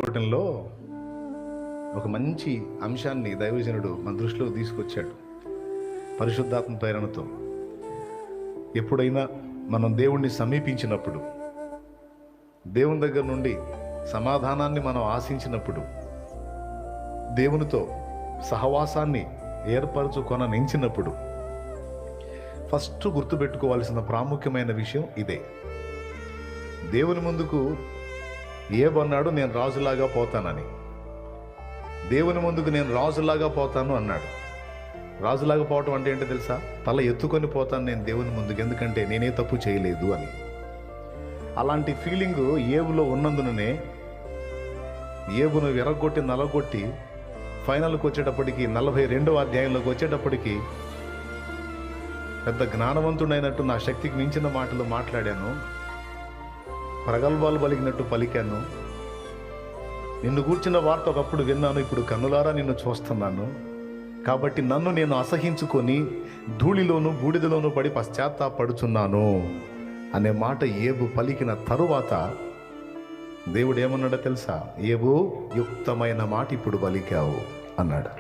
కూటంలో ఒక మంచి అంశాన్ని దైవజనుడు మన దృష్టిలో తీసుకొచ్చాడు. పరిశుద్ధాత్మ ప్రేరణతో ఎప్పుడైనా మనం దేవుణ్ణి సమీపించినప్పుడు, దేవుని దగ్గర నుండి సమాధానాన్ని మనం ఆశించినప్పుడు, దేవునితో సహవాసాన్ని ఏర్పరచుకొననించినప్పుడు ఫస్ట్ గుర్తుపెట్టుకోవాల్సిన ప్రాముఖ్యమైన విషయం ఇదే. దేవుని ముందుకు ఏమన్నాడు? నేను రాజులాగా పోతానని. దేవుని ముందుకు నేను రాజులాగా పోతాను అన్నాడు. రాజులాగా పోవటం అంటే ఏంటో తెలుసా? తల ఎత్తుకొని పోతాను నేను దేవుని ముందుకు, ఎందుకంటే నేనే తప్పు చేయలేదు అని. అలాంటి ఫీలింగు ఏబులో ఉన్నందుననే ఏబును విరగొట్టి నలగొట్టి ఫైనల్కి వచ్చేటప్పటికి 42వ అధ్యాయంలోకి వచ్చేటప్పటికి పెద్ద జ్ఞానవంతుడైనట్టు నా శక్తికి మించిన మాటలు మాట్లాడాను, ప్రగల్భాలు పలికినట్టు పలికాను, నిన్ను గూర్చిన వార్త ఒకప్పుడు విన్నాను, ఇప్పుడు కన్నులారా నిన్ను చూస్తున్నాను, కాబట్టి నన్ను నేను అసహించుకొని ధూళిలోను బూడిదలోను పడి పశ్చాత్తాపడుచున్నాను అనే మాట ఏబు పలికిన తరువాత దేవుడు ఏమన్నాడో తెలుసా? ఏబు, యుక్తమైన మాట ఇప్పుడు పలికావు అన్నాడు.